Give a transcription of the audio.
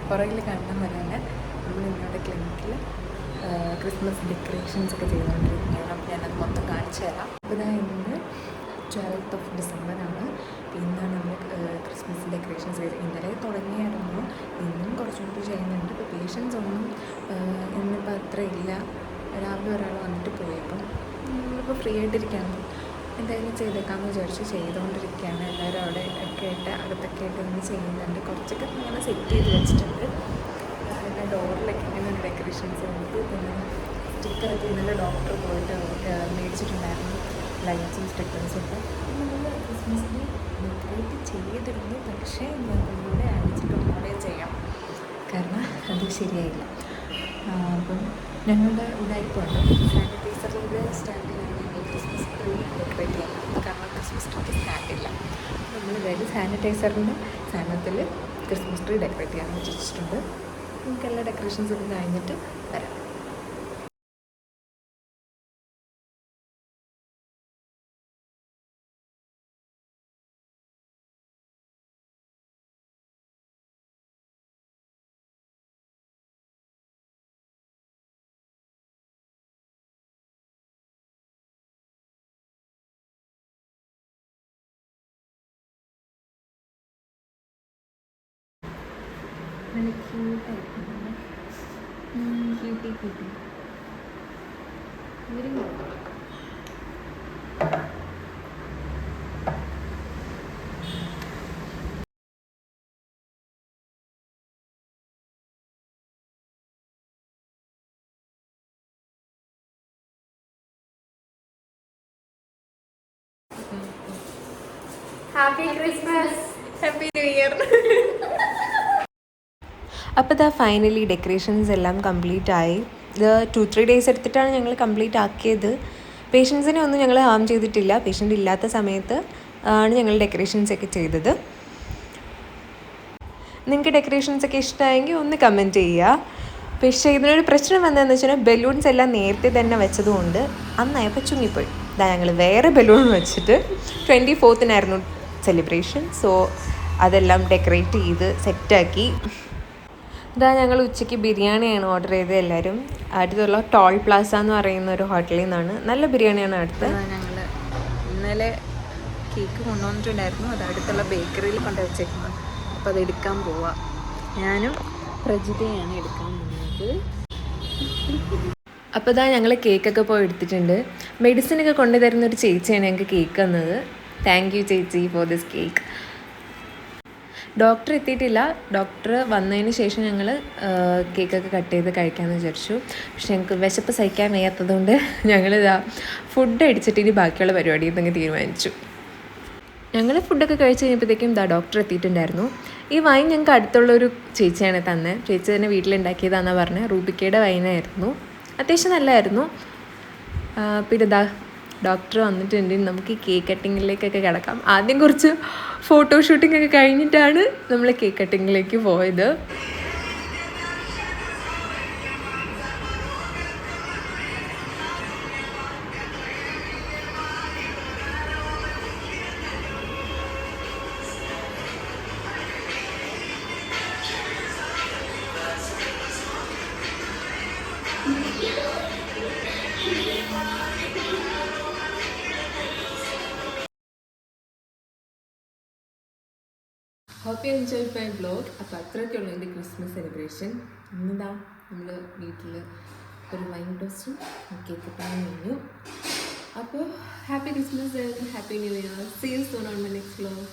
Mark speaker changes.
Speaker 1: പുറകിൽ കാണുന്ന പോലെ തന്നെ നമ്മൾ ഇന്നോടെ ക്ലിനിക്കിൽ ക്രിസ്മസ് ഡെക്കറേഷൻസ് ഒക്കെ ചെയ്തുകൊണ്ടിരിക്കുകയാണ്. അപ്പോൾ ഞാനത് മൊത്തം കാണിച്ചു തരാം. അപ്പോൾ ഇന്ന് 12th of December ആണ്. ഇന്നാണ് നമ്മൾ ക്രിസ്മസ് ഡെക്കറേഷൻസ് ചെയ്ത് ഇന്നലെ തുടങ്ങിയായിരുന്നു. ഇന്നും കുറച്ചും കൂടി ചെയ്യുന്നുണ്ട്. ഇപ്പോൾ പേഷ്യൻസ് ഒന്നും ഇന്നിപ്പോൾ അത്ര ഇല്ല. രാവിലെ ഒരാൾ വന്നിട്ട് പോയി. അപ്പം നമ്മളിപ്പോൾ ഫ്രീ ആയിട്ടിരിക്കുകയാണ്. എന്തായാലും ചെയ്തേക്കാമെന്ന് വിചാരിച്ച് ചെയ്തുകൊണ്ടിരിക്കുകയാണ്. എല്ലാവരും അവിടെ ഒക്കെ ആയിട്ട് അകത്തൊക്കെ ആയിട്ട് ഇങ്ങനെ ചെയ്യുന്നുണ്ട്. കുറച്ചൊക്കെ ഇങ്ങനെ സെറ്റ് ചെയ്ത് വെച്ചിട്ടുണ്ട്. പിന്നെ ഡോറിലൊക്കെ ഇങ്ങനെ ഡെക്കറേഷൻസ് ഉണ്ട്. പിന്നെ സ്റ്റിക്കറൊക്കെ ഇന്നലെ ഡോക്ടർ പോയിട്ട് മേടിച്ചിട്ടുണ്ടായിരുന്നു. ലൈറ്റ്സും സ്റ്റിക്കേഴ്സും ഒക്കെ നമ്മൾ ക്രിസ്മസിന് ഡെക്കറേറ്റ് ചെയ്തിരുന്നു. പക്ഷേ ഞങ്ങളിലൂടെ അടിച്ചിട്ടൊന്നുകൂടെ ചെയ്യാം, കാരണം അത് ശരിയായില്ല. അപ്പം ഞങ്ങളുടെ ഉടായിപ്പുണ്ട്. സാനിറ്റൈസറിൻ്റെ സ്റ്റാൻഡിലാണ് ഞങ്ങൾ ക്രിസ്മസ് ട്രീ ഡെക്കറേറ്റ് ചെയ്യുന്നത്. കാരണം ക്രിസ്മസ് ട്രീക്ക് സ്റ്റാൻഡില്ല. നമ്മൾ അതായത് സാനിറ്റൈസറിൻ്റെ സാധനത്തിൽ ക്രിസ്മസ് ട്രീ ഡെക്കറേറ്റ് ചെയ്യാമെന്ന് വെച്ചിട്ടുണ്ട്. നമുക്ക് എല്ലാ ഡെക്കറേഷൻസൊക്കെ കഴിഞ്ഞിട്ട് വരാം. നല്ല ക്യൂട്ടായിരിക്കും. ക്യൂട്ടി ഇവരും
Speaker 2: happy Christmas,
Speaker 1: happy new year.
Speaker 3: അപ്പോൾ ഫൈനലി ഡെക്കറേഷൻസ് എല്ലാം കംപ്ലീറ്റ് ആയി. ഇത് 2-3 days എടുത്തിട്ടാണ് ഞങ്ങൾ കംപ്ലീറ്റ് ആക്കിയത്. പേഷ്യൻസിനെ ഒന്നും ഞങ്ങൾ ഹാം ചെയ്തിട്ടില്ല. പേഷ്യൻ്റ് ഇല്ലാത്ത സമയത്ത് ആണ് ഞങ്ങൾ ഡെക്കറേഷൻസ് ഒക്കെ ചെയ്തത്. നിങ്ങൾക്ക് ഡെക്കറേഷൻസ് ഒക്കെ ഇഷ്ടമായെങ്കിൽ ഒന്ന് കമൻറ്റ് ചെയ്യുക. പക്ഷേ ഇതിനൊരു പ്രശ്നം വന്നതെന്ന് വെച്ചാൽ ബലൂൺസ് എല്ലാം നേരത്തെ തന്നെ വെച്ചതുകൊണ്ട് അന്നായപ്പോൾ ചുങ്ങിപ്പോയി. ഞങ്ങൾ വേറെ ബലൂൺ വെച്ചിട്ട് 24th സെലിബ്രേഷൻ. സോ അതെല്ലാം ഡെക്കറേറ്റ് ചെയ്ത് സെറ്റാക്കി. ഞങ്ങൾ ഉച്ചയ്ക്ക് ബിരിയാണിയാണ് ഓർഡർ ചെയ്തത്. എല്ലാവരും അടുത്തുള്ള ടോൾ പ്ലാസ എന്ന് പറയുന്ന ഒരു ഹോട്ടലിൽ നിന്നാണ്. നല്ല ബിരിയാണിയാണ് അടുത്ത്.
Speaker 1: ഞങ്ങൾ ഇന്നലെ കേക്ക് കൊണ്ടുവന്നിട്ടുണ്ടായിരുന്നു. അത് അടുത്തുള്ള ബേക്കറിയിൽ കൊണ്ടുവച്ചേക്കുന്നത്. അപ്പോൾ അത് എടുക്കാൻ പോവാം. ഞാനും പ്രജിതയാണ് എടുക്കാൻ പോകുന്നത്.
Speaker 3: അപ്പോൾ ഞങ്ങൾ കേക്കൊക്കെ പോയി എടുത്തിട്ടുണ്ട്. മെഡിസിനൊക്കെ കൊണ്ടുതരുന്ന ഒരു ചേച്ചിയാണ് ഞങ്ങൾക്ക് കേക്ക് തന്നത്. താങ്ക് യു ചേച്ചി ഫോർ ദിസ് കേക്ക്. ഡോക്ടർ എത്തിയിട്ടില്ല. ഡോക്ടർ വന്നതിന് ശേഷം ഞങ്ങൾ കേക്കൊക്കെ കട്ട് ചെയ്ത് കഴിക്കാമെന്ന് വിചാരിച്ചു. പക്ഷെ ഞങ്ങൾക്ക് വിശപ്പ് സഹിക്കാൻ വയ്യാത്തതുകൊണ്ട് ഞങ്ങളിതാ ഫുഡ് അടിച്ചിട്ട് ഇനി ബാക്കിയുള്ള പരിപാടി എന്നങ്ങ് തീരുമാനിച്ചു. ഞങ്ങൾ ഫുഡൊക്കെ കഴിച്ച് കഴിഞ്ഞപ്പോഴത്തേക്കും ഡോക്ടർ എത്തിയിട്ടുണ്ടായിരുന്നു. ഈ വൈൻ ഞങ്ങൾക്ക് അടുത്തുള്ളൊരു ചേച്ചിയാണ് തന്നെ. ചേച്ചി തന്നെ വീട്ടിലുണ്ടാക്കിയതാണെന്നാണ് പറഞ്ഞത്. റൂബിക്കയുടെ വൈനായിരുന്നു. അത്യാവശ്യം നല്ലതായിരുന്നു. പിന്നെ ഡോക്ടർ വന്നിട്ടുണ്ട്. നമുക്ക് ഈ കേക്ക് കട്ടിങ്ങിലേക്കൊക്കെ കിടക്കാം. ആദ്യം കുറച്ച് ഫോട്ടോഷൂട്ടിംഗ് ഒക്കെ കഴിഞ്ഞിട്ടാണ് നമ്മൾ കേക്ക് കട്ടിങ്ങിലേക്ക് പോയത്.
Speaker 1: Hope you enjoy my vlog. അപ്പോൾ അത്രയൊക്കെയുള്ള എൻ്റെ ക്രിസ്മസ് സെലിബ്രേഷൻ. ഇന്നിതാ നമ്മൾ വീട്ടിൽ ഒരു വൈൻ ടോസ്റ്റും കേക്ക് കഴിഞ്ഞു. അപ്പോൾ happy Christmas and happy new year. See you soon on my next vlog.